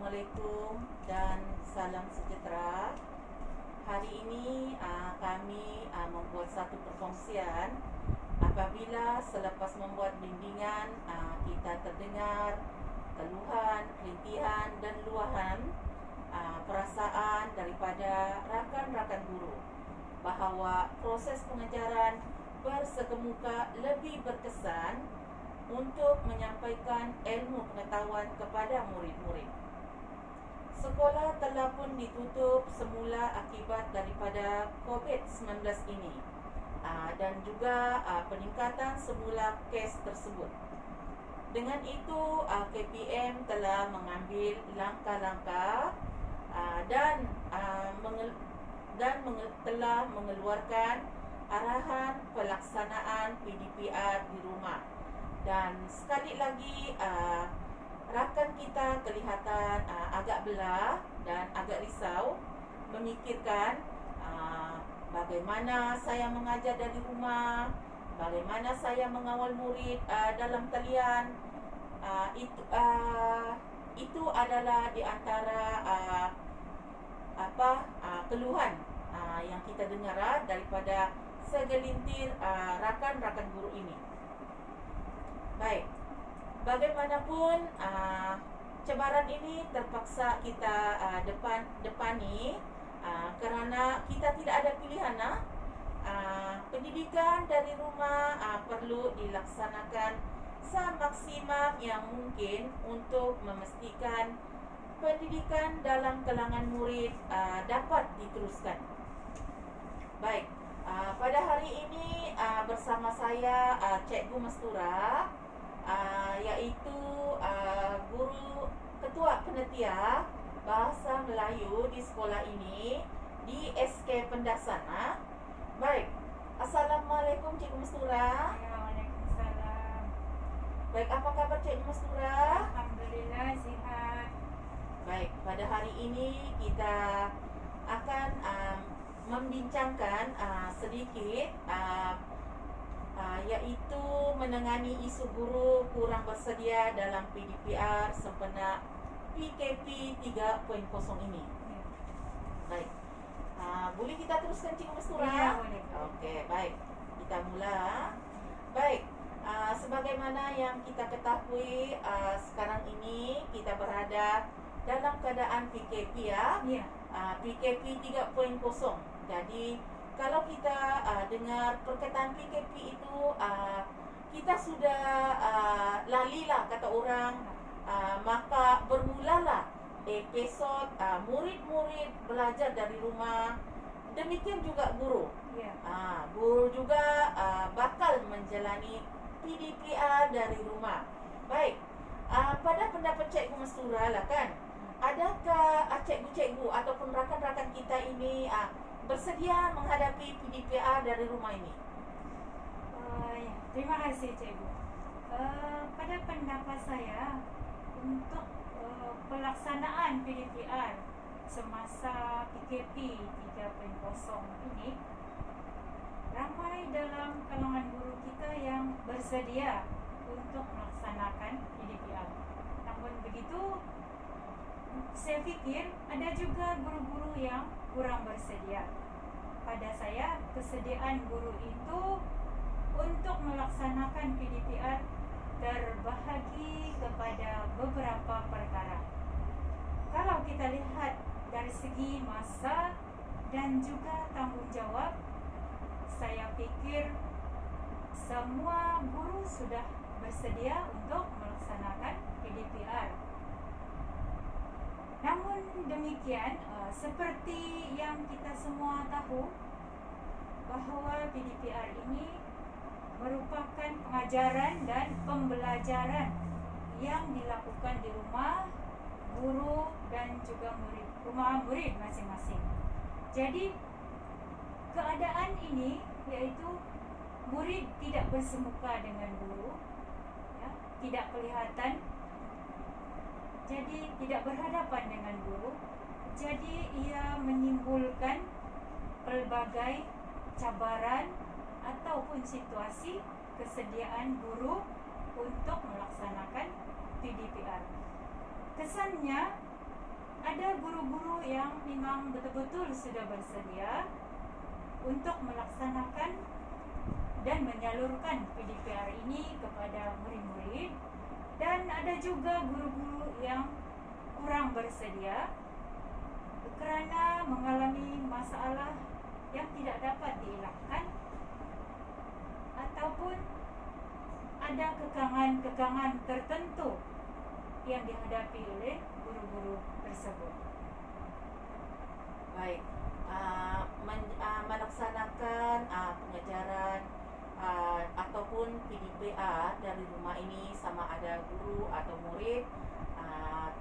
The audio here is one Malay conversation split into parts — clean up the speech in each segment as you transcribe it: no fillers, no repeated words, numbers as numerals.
Assalamualaikum dan salam sejahtera. Hari ini kami membuat satu perkongsian apabila selepas membuat bimbingan kita terdengar keluhan, kelintihan dan luahan perasaan daripada rakan-rakan guru bahawa proses pengajaran bersekemuka lebih berkesan untuk menyampaikan ilmu pengetahuan kepada murid-murid. Sekolah telah pun ditutup semula akibat daripada COVID-19 ini dan juga peningkatan semula kes tersebut. Dengan itu KPM telah mengambil langkah-langkah dan telah mengeluarkan arahan pelaksanaan PDPR di rumah. Dan sekali lagi rakan kita kelihatan agak belah dan agak risau memikirkan bagaimana saya mengajar dari rumah, bagaimana saya mengawal murid dalam talian. Itu adalah di antara keluhan yang kita dengar daripada segelintir rakan-rakan guru ini. Baik, bagaimanapun cabaran ini terpaksa kita depani kerana kita tidak ada pilihan. Pendidikan dari rumah perlu dilaksanakan semaksimum yang mungkin untuk memastikan pendidikan dalam kalangan murid dapat diteruskan. Baik, pada hari ini bersama saya Cikgu Mastura, iaitu guru ketua penetia Bahasa Melayu di sekolah ini di SK Pendasan. Baik, Assalamualaikum Cikgu Mastura. Waalaikumsalam. Baik, apa kabar Cikgu Mastura? Alhamdulillah sihat. Baik, pada hari ini kita akan membincangkan sedikit iaitu menangani isu guru kurang bersedia dalam PDPR sempena PKP 3.0 ini. Ya. Baik, boleh kita teruskan Cikgu Mastura? Ya, boleh. Okey, baik, kita mula. Baik, sebagaimana yang kita ketahui, sekarang ini kita berada dalam keadaan PKP Ya. PKP 3.0. Jadi kalau kita dengar perkataan PKP itu, kita sudah lalilah kata orang, maka bermulalah episod murid-murid belajar dari rumah. Demikian juga guru. Ya. Guru juga bakal menjalani PDPR dari rumah. Baik, pada pendapat Cikgu Mastura lah kan, adakah cikgu-cikgu ataupun rakan-rakan kita ini bersedia menghadapi PDPR dari rumah ini? Ya. Terima kasih Cikgu. Pada pendapat saya, untuk pelaksanaan PDPR semasa PKP 3.0 ini, ramai dalam kalangan guru kita yang bersedia untuk melaksanakan PDPR. Namun begitu, saya fikir ada juga guru-guru yang kurang bersedia. Pada saya, kesediaan guru itu untuk melaksanakan PDPR terbahagi kepada beberapa perkara. Kalau kita lihat dari segi masa dan juga tanggungjawab, saya fikir semua guru sudah bersedia untuk melaksanakan PDPR. Namun demikian, seperti yang kita semua tahu, bahawa PDPR ini merupakan pengajaran dan pembelajaran yang dilakukan di rumah guru dan juga rumah murid masing-masing. Jadi keadaan ini iaitu murid tidak bersemuka dengan guru, tidak kelihatan, jadi tidak berhadapan dengan guru. Jadi ia menimbulkan pelbagai cabaran ataupun situasi kesediaan guru untuk melaksanakan PDPR. Kesannya ada guru-guru yang memang betul-betul sudah bersedia untuk melaksanakan dan menyalurkan PDPR ini kepada murid-murid, dan ada juga guru-guru yang kurang bersedia kerana mengalami masalah yang tidak dapat dielakkan ataupun ada kekangan-kekangan tertentu yang dihadapi oleh guru-guru tersebut. Baik, melaksanakan pengajaran ataupun PDPR dari rumah ini, sama ada guru atau murid,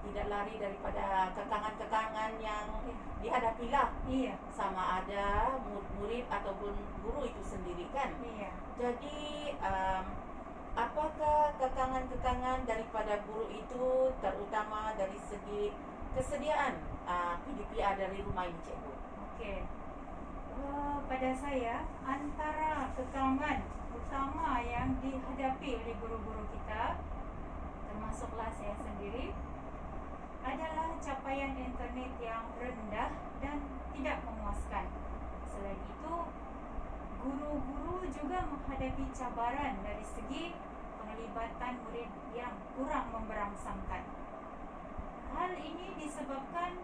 tidak lari daripada kekangan-kekangan yang dihadapilah. Iya. Sama ada murid ataupun guru itu sendiri kan. Iya. Jadi apakah kekangan-kekangan daripada guru itu, terutama dari segi kesediaan PDPR dari rumah ini, cikgu? Okey. Pada saya, antara kekangan utama yang dihadapi oleh guru-guru kita, termasuklah saya sendiri, adalah capaian internet yang rendah dan tidak memuaskan. Selain itu, guru-guru juga menghadapi cabaran dari segi penglibatan murid yang kurang memberangsangkan. Hal ini disebabkan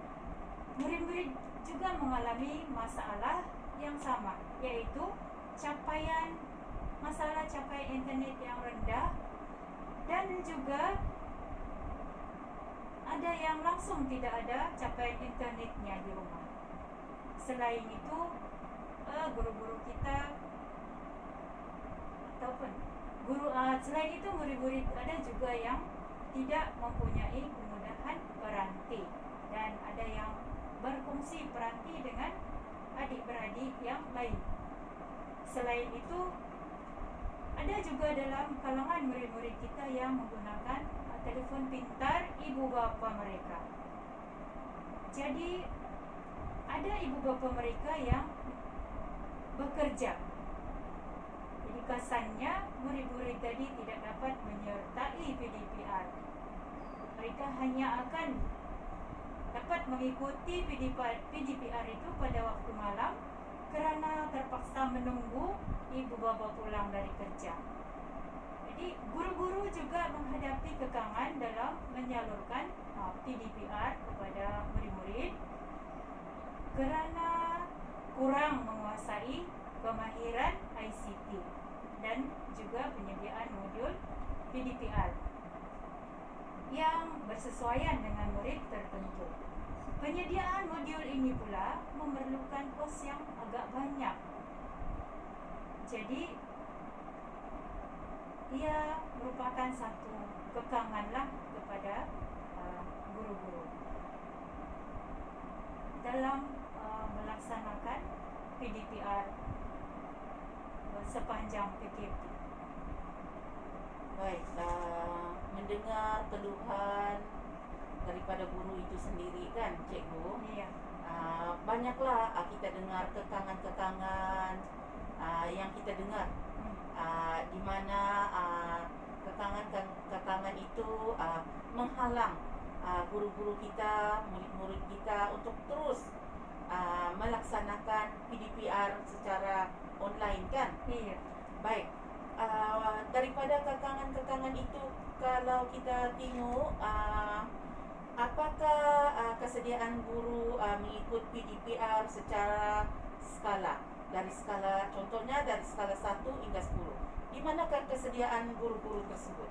murid-murid juga mengalami masalah yang sama, iaitu masalah capaian internet yang rendah, dan juga ada yang langsung tidak ada capaian internetnya di rumah. Selain itu, guru-guru kita ataupun selain itu murid-murid ada juga yang tidak mempunyai kemudahan peranti, dan ada yang berfungsi peranti dengan adik-beradik yang lain. Selain itu, ada juga dalam kalangan murid-murid kita yang menggunakan telefon pintar ibu bapa mereka. Jadi ada ibu bapa mereka yang bekerja. Jadi kesannya murid-murid tadi tidak dapat menyertai PDPR. Mereka hanya akan dapat mengikuti PDPR itu pada waktu malam kerana terpaksa menunggu ibu bapa pulang dari kerja. Jadi guru-guru juga menghadapi kekangan dalam menyalurkan PDPR kepada murid-murid kerana kurang menguasai kemahiran ICT dan juga penyediaan modul PDPR yang bersesuaian dengan murid tertentu. Penyediaan modul ini pula memerlukan kos yang agak banyak. Jadi ia merupakan satu kekanganlah kepada guru-guru dalam melaksanakan PDPR sepanjang PKP. Baik, mendengar keluhan daripada guru itu sendiri kan, cikgu? Iya. Banyaklah kita dengar kekangan-kekangan yang kita dengar, di mana kekangan itu menghalang guru-guru kita, murid-murid kita untuk terus melaksanakan PDPR secara online kan? Iya. Baik, daripada kekangan-kekangan itu, kalau kita tengok apakah kesediaan guru mengikut PDPR secara skala, contohnya dari skala 1 hingga 10, di manakah kesediaan guru-guru tersebut?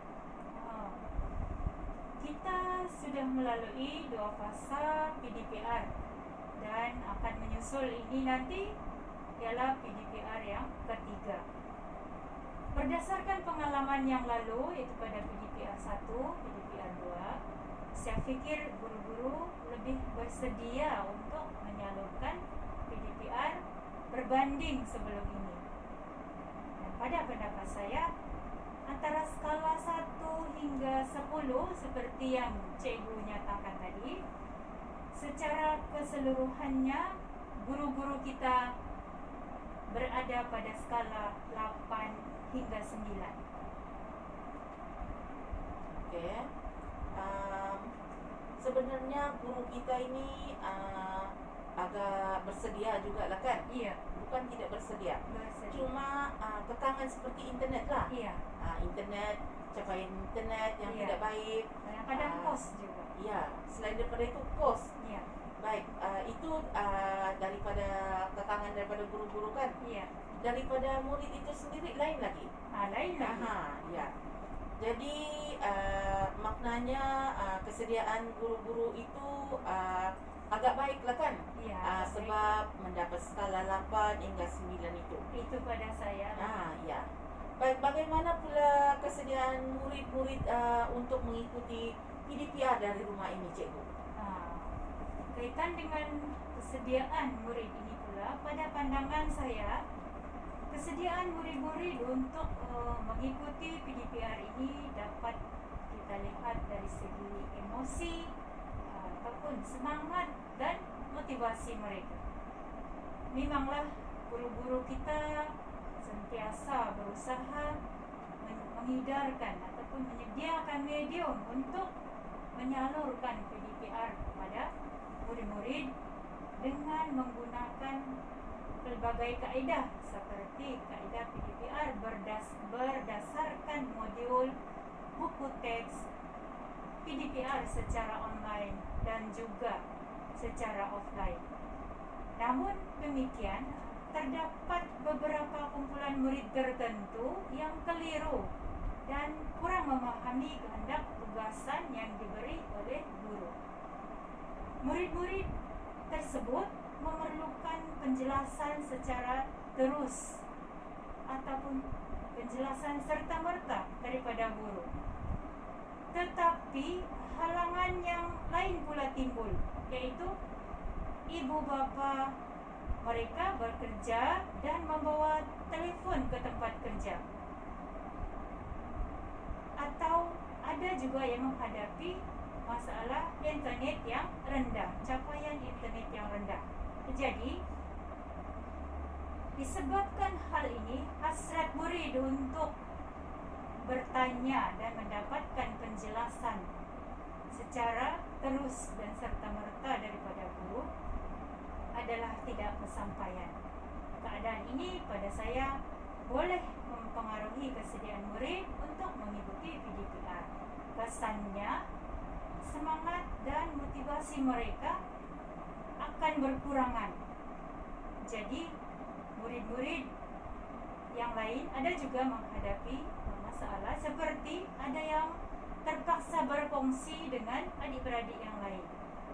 Kita sudah melalui 2 fasa PDPR dan akan menyusul ini nanti ialah PDPR yang ketiga. Berdasarkan pengalaman yang lalu, iaitu pada PDPR 1, PDPR 2, saya fikir guru-guru lebih bersedia untuk menyalurkan PDPR berbanding sebelum ini. Dan pada pendapat saya, antara skala 1 hingga 10 seperti yang cikgu nyatakan tadi, secara keseluruhannya guru-guru kita berada pada skala 8 hingga 9. Okey. sebenarnya guru kita ini agak bersedia juga lah kan. Iya, Bukan tidak bersedia. bersedia. Cuma kekangan seperti internet lah. Iya, Internet, capaian internet yang Iya. tidak baik. kadang-kadang kos juga. Ya, selain daripada itu kos. Iya, Baik, itu daripada kekangan daripada guru-guru kan. iya. Daripada murid itu sendiri lain lagi. Lain lagi. Ya. Jadi maknanya kesediaan guru-guru itu agak baik lah kan. Iya, Sebab mendapat skala 8 hingga 9 itu. itu pada saya. Ya. Baik, bagaimana pula kesediaan murid-murid untuk mengikuti PDPR dari rumah ini, Cikgu? Kaitan dengan kesediaan murid ini pula, pada pandangan saya, kesediaan murid-murid untuk mengikuti PDPR ini dapat kita lihat dari segi emosi ataupun semangat dan motivasi mereka. Memanglah guru-guru kita sentiasa berusaha menghidarkan ataupun menyediakan medium untuk menyalurkan PDPR kepada murid-murid dengan menggunakan pelbagai kaedah seperti kaedah PDPR berdasarkan modul, buku teks, PDPR secara online dan juga secara offline. Namun demikian, terdapat beberapa kumpulan murid tertentu yang keliru dan kurang memahami kehendak tugasan yang diberi oleh guru. Murid-murid tersebut memerlukan penjelasan secara terus ataupun penjelasan serta-merta daripada guru. Tetapi halangan yang lain pula timbul, yaitu ibu bapa mereka bekerja dan membawa telefon ke tempat kerja. Atau ada juga yang menghadapi masalah internet yang rendah, capaian internet yang rendah. Jadi, disebabkan hal ini, hasrat murid untuk bertanya dan mendapatkan penjelasan secara terus dan serta-merta daripada guru adalah tidak bersampaian. Keadaan ini pada saya boleh mempengaruhi kesediaan murid untuk mengikuti PDPR. Kesannya, semangat dan motivasi mereka akan berkurangan. Jadi, murid-murid yang lain ada juga menghadapi masalah seperti ada yang terpaksa berkongsi dengan adik-beradik yang lain,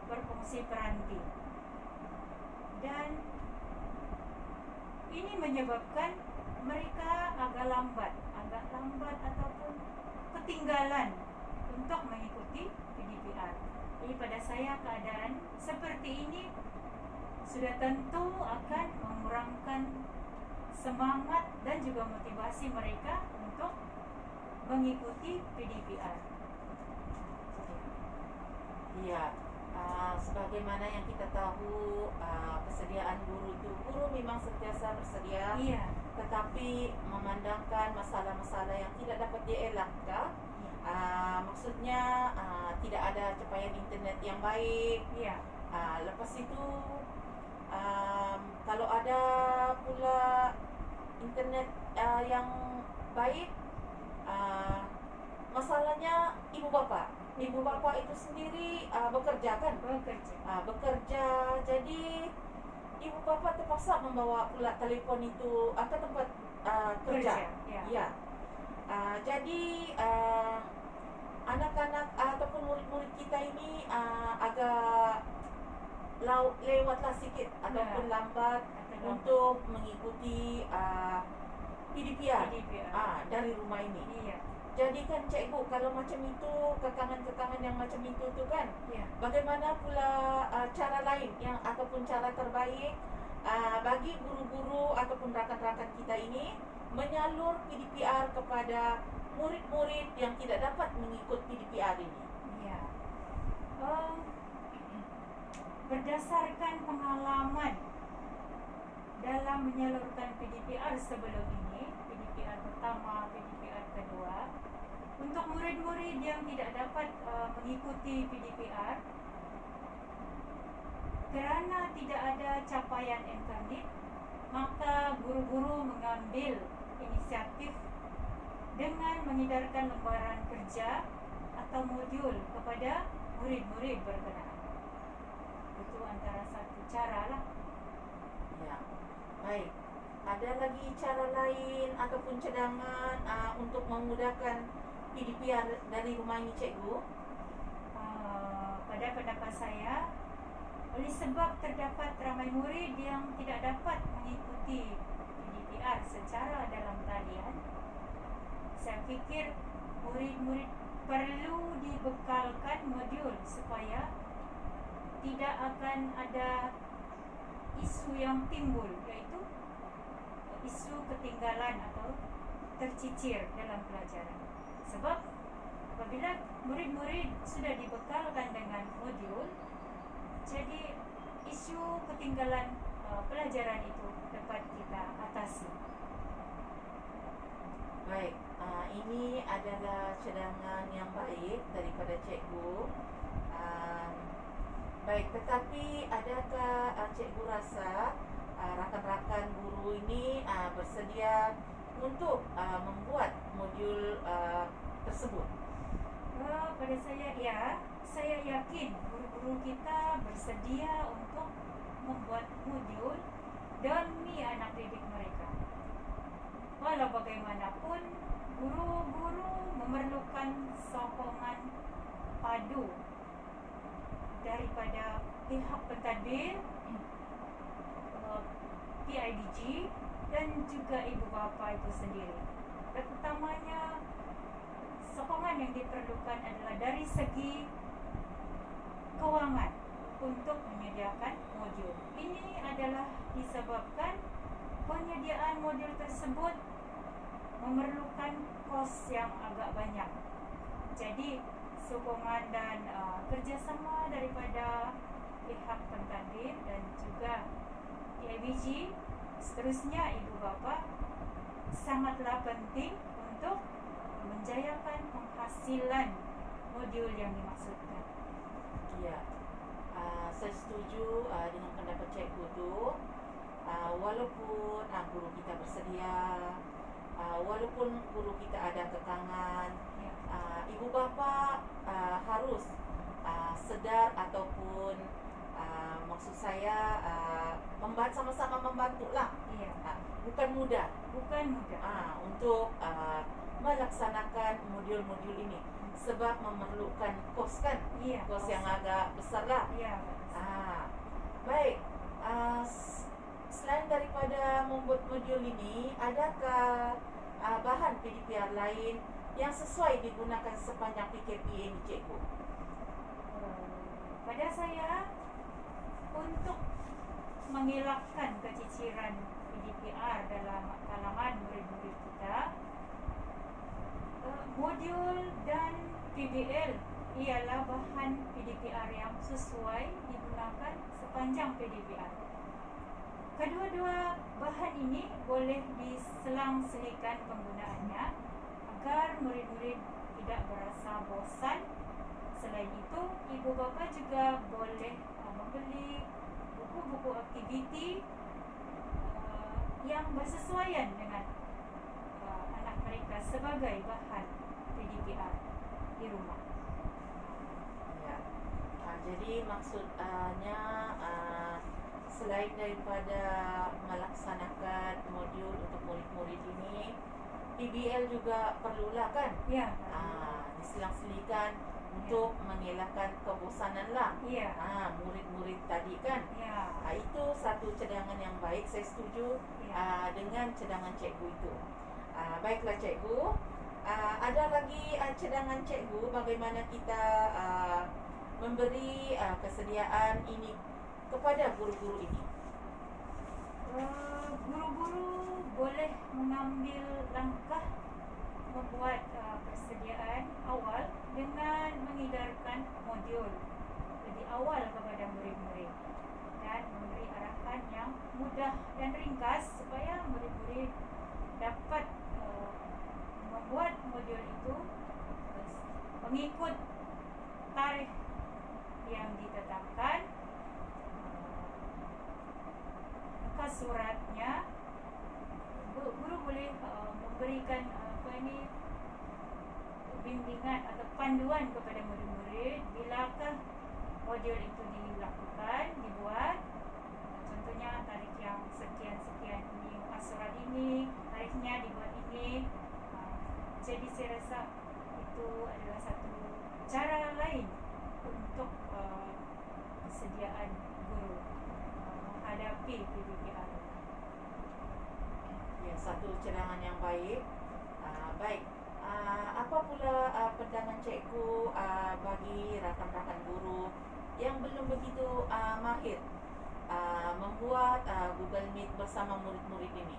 berkongsi peranti. Dan ini menyebabkan mereka agak lambat ataupun ketinggalan untuk mengikuti PDPR. Jadi pada saya keadaan seperti ini sudah tentu akan mengurangkan semangat dan juga motivasi mereka untuk mengikuti PDPR. Iya, sebagaimana yang kita tahu, kesediaan guru itu, guru memang sentiasa bersedia. Iya. Tetapi memandangkan masalah-masalah yang tidak dapat dielakkan, maksudnya tidak ada capaian internet yang baik. Iya. Lepas itu kalau ada pula internet yang baik, masalahnya ibu bapa itu sendiri bekerja kan? Bekerja, jadi ibu bapa terpaksa membawa pula telefon itu ke tempat kerja. Ya. Jadi anak-anak ataupun murid-murid kita ini agak lewatlah sikit ataupun lambat untuk mengikuti PDPR dari rumah ini. Iya. Jadi kan cikgu, kalau macam itu, kekangan-kekangan yang macam itu tu kan, Iya. bagaimana pula cara lain yang ataupun cara terbaik bagi guru-guru ataupun rakan-rakan kita ini menyalur PDPR kepada murid-murid yang tidak dapat mengikut PDPR ini? Iya. Berdasarkan pengalaman dalam menyalurkan PDPR sebelum ini, PDPR pertama, PDPR kedua, Untuk murid-murid yang tidak dapat mengikuti PDPR kerana tidak ada capaian MKANDIP, maka guru-guru mengambil inisiatif dengan mengedarkan lembaran kerja atau modul kepada murid-murid berkenaan. Itu antara satu cara lah. Ya, baik. Ada lagi cara lain ataupun cadangan untuk memudahkan PDPR dari rumah ini, cikgu? Pada pendapat saya, oleh sebab terdapat ramai murid yang tidak dapat mengikuti PDPR secara dalam talian, saya fikir murid-murid perlu dibekalkan modul supaya tidak akan ada isu yang timbul, iaitu isu ketinggalan atau tercicir dalam pelajaran. Sebab apabila murid-murid sudah dibekalkan dengan modul, jadi isu ketinggalan pelajaran itu dapat kita atasi. Baik, ini adalah cadangan yang baik daripada cikgu. Baik, tetapi adakah cikgu rasa rakan-rakan guru ini bersedia untuk membuat modul tersebut? Pada saya, ya, saya yakin guru-guru kita bersedia untuk membuat modul demi anak didik mereka. Walau bagaimanapun, guru-guru memerlukan sokongan padu daripada pihak pentadbir, PIDG dan juga ibu bapa itu sendiri. Dan utamanya, sokongan yang diperlukan adalah dari segi kewangan untuk menyediakan modul. Ini adalah disebabkan penyediaan modul tersebut memerlukan kos yang agak banyak. Jadi sokongan dan kerjasama daripada pihak pentadbir dan juga PIBG, seterusnya ibu bapa, sangatlah penting untuk menjayakan penghasilan modul yang dimaksudkan. Ya, saya setuju dengan pendapat cikgu tu. Walaupun guru kita bersedia, walaupun guru kita ada kekangan, Ya. Ibu bapa harus sedar ataupun maksud saya sama-sama membantulah. Iya. Bukan mudah Bukan mudah. untuk melaksanakan modul-modul ini sebab memerlukan kos kan, Iya, kos kos. yang agak besar lah. Iya. Baik, selain daripada membuat modul ini, adakah bahan PDPR lain yang sesuai digunakan sepanjang PKP ini, cikgu? Pada saya, untuk mengelakkan keciciran PDPR dalam kalangan murid-murid kita, modul dan PBL ialah bahan PDPR yang sesuai digunakan sepanjang PDPR. Kedua-dua bahan ini boleh diselang-selikan penggunaannya agar murid-murid tidak berasa bosan. Selain itu, ibu bapa juga boleh membeli buku-buku aktiviti yang bersesuaian dengan anak mereka sebagai bahan PDPR di rumah. Ya. Jadi maksudnya selain daripada melaksanakan modul untuk murid-murid ini, PBL juga perlulah kan? Ya. Diselang-selikan untuk mengelakkan kebosanan lah. Ya. Murid-murid tadi kan. Ya. Itu satu cadangan yang baik. Saya setuju Ya. dengan cadangan cikgu itu. Baiklah cikgu. Ada lagi cadangan cikgu bagaimana kita memberi kesediaan ini kepada guru-guru ini? Guru-guru boleh mengambil langkah membuat persediaan awal dengan mengedarkan modul lebih awal kepada murid-murid dan memberi arahan yang mudah dan ringkas supaya murid-murid dapat membuat modul itu mengikut tarikh yang ditetapkan. Muka suratnya guru boleh memberikan bimbingan atau panduan kepada murid-murid bilakah modul itu dibuat. Contohnya tarikh yang sekian-sekian ini, muka surat ini, tarikhnya dibuat ini. Jadi saya rasa itu adalah satu cara lain untuk kesediaan guru menghadapi PDPR. Ya, satu cadangan yang baik. Baik. Apa pula pandangan cikgu bagi rakan-rakan guru yang belum begitu mahir membuat Google Meet bersama murid-murid ini?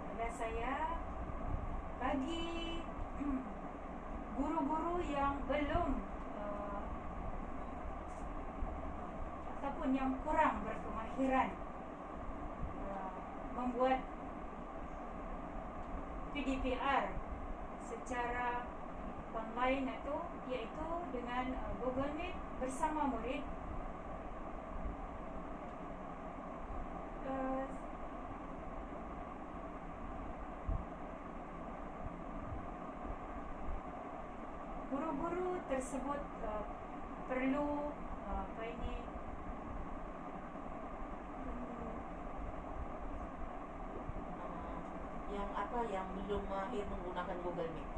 Pada saya, bagi guru-guru yang belum ataupun yang kurang berkemahiran membuat PDPR secara online iaitu dengan Google Meet bersama murid, guru-guru tersebut perlu yang belum mahir menggunakan Google Meet?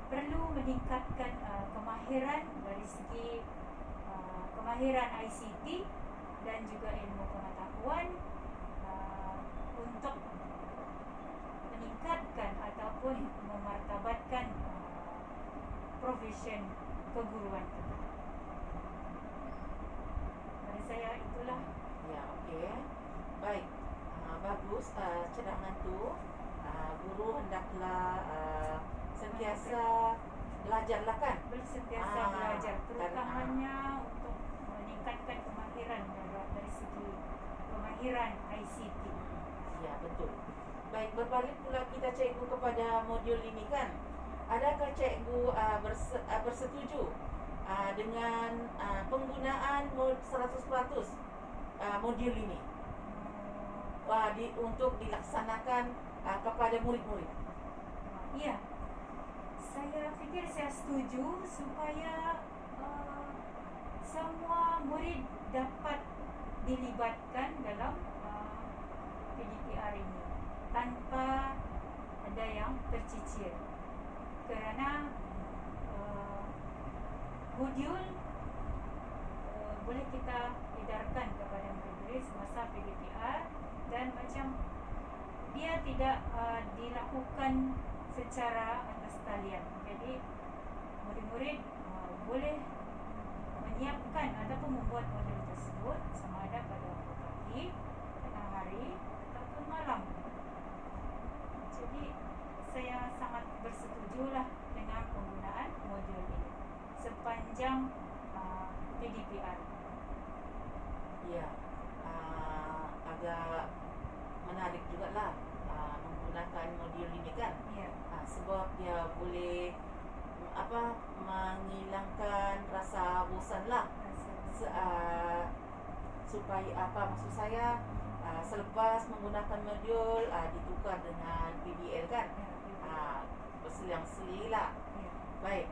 Perlu meningkatkan kemahiran dari segi kemahiran ICT dan juga ilmu pengetahuan untuk meningkatkan ataupun memartabatkan profesion keguruan kita. Dari saya itulah. Ya, okey. Baik. Bagus cadangan tu. Guru hendaklah sentiasa belajarlah kan? Sentiasa belajar, terutamanya untuk meningkatkan kemahiran dari segi kemahiran ICT. Ya, betul. Baik, berbalik pula kita cikgu kepada modul ini kan. Adakah cikgu bersetuju dengan penggunaan 100% modul ini untuk dilaksanakan kepada murid-murid? Ya, saya fikir saya setuju supaya semua murid dapat dilibatkan dalam PDPR ini tanpa ada yang tercicir, kerana modul boleh kita edarkan kepada murid-murid semasa PDPR dan macam dia tidak dilakukan secara atas talian. Jadi murid-murid boleh menyiapkan ataupun membuat modul tersebut sama ada pada waktu pagi, tengah hari ataupun malam. Jadi saya sangat bersetujulah dengan penggunaan modul ini sepanjang PDPR. Ya, agak menarik jugalah menggunakan modul ini kan. Ya. Sebab dia boleh menghilangkan rasa bosanlah. Supaya maksud saya selepas menggunakan modul ditukar dengan PBL kan. Berselang-seling lah. Ya. Baik.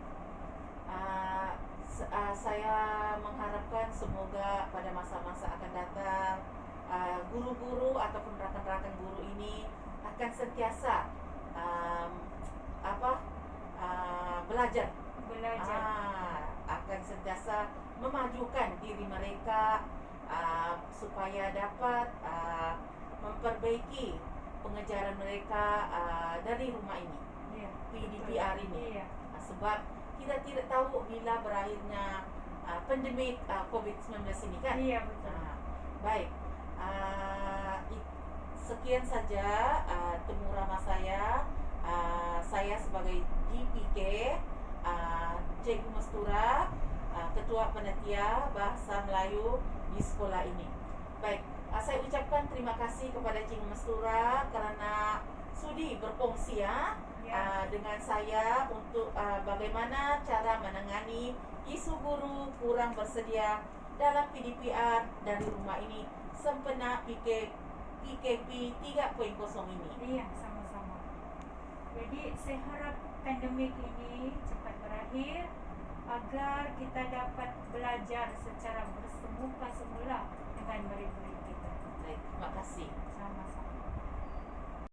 Saya mengharapkan semoga pada masa-masa akan datang guru-guru ataupun rakan-rakan guru ini akan sentiasa belajar, akan sentiasa memajukan diri mereka supaya dapat memperbaiki pengejaran mereka dari rumah ini, Ya. PDPR ini. Ya. Sebab kita tidak tahu bila berakhirnya pandemik COVID-19 ini kan. Iya, betul. Baik. Sekian saja temu ramah saya. Saya sebagai GPK, Cikgu Mestura, Ketua Panitia Bahasa Melayu di sekolah ini. Baik, saya ucapkan terima kasih kepada Cikgu Mestura kerana sudi berkongsi Ya. dengan saya untuk bagaimana cara menangani isu guru kurang bersedia dalam PDPR dari rumah ini sempena PKP 3.0 ini. Iya, sama-sama. Jadi saya harap pandemik ini cepat berakhir agar kita dapat belajar secara bersemuka semula dengan murid-murid kita. Baik, terima kasih. Sama-sama.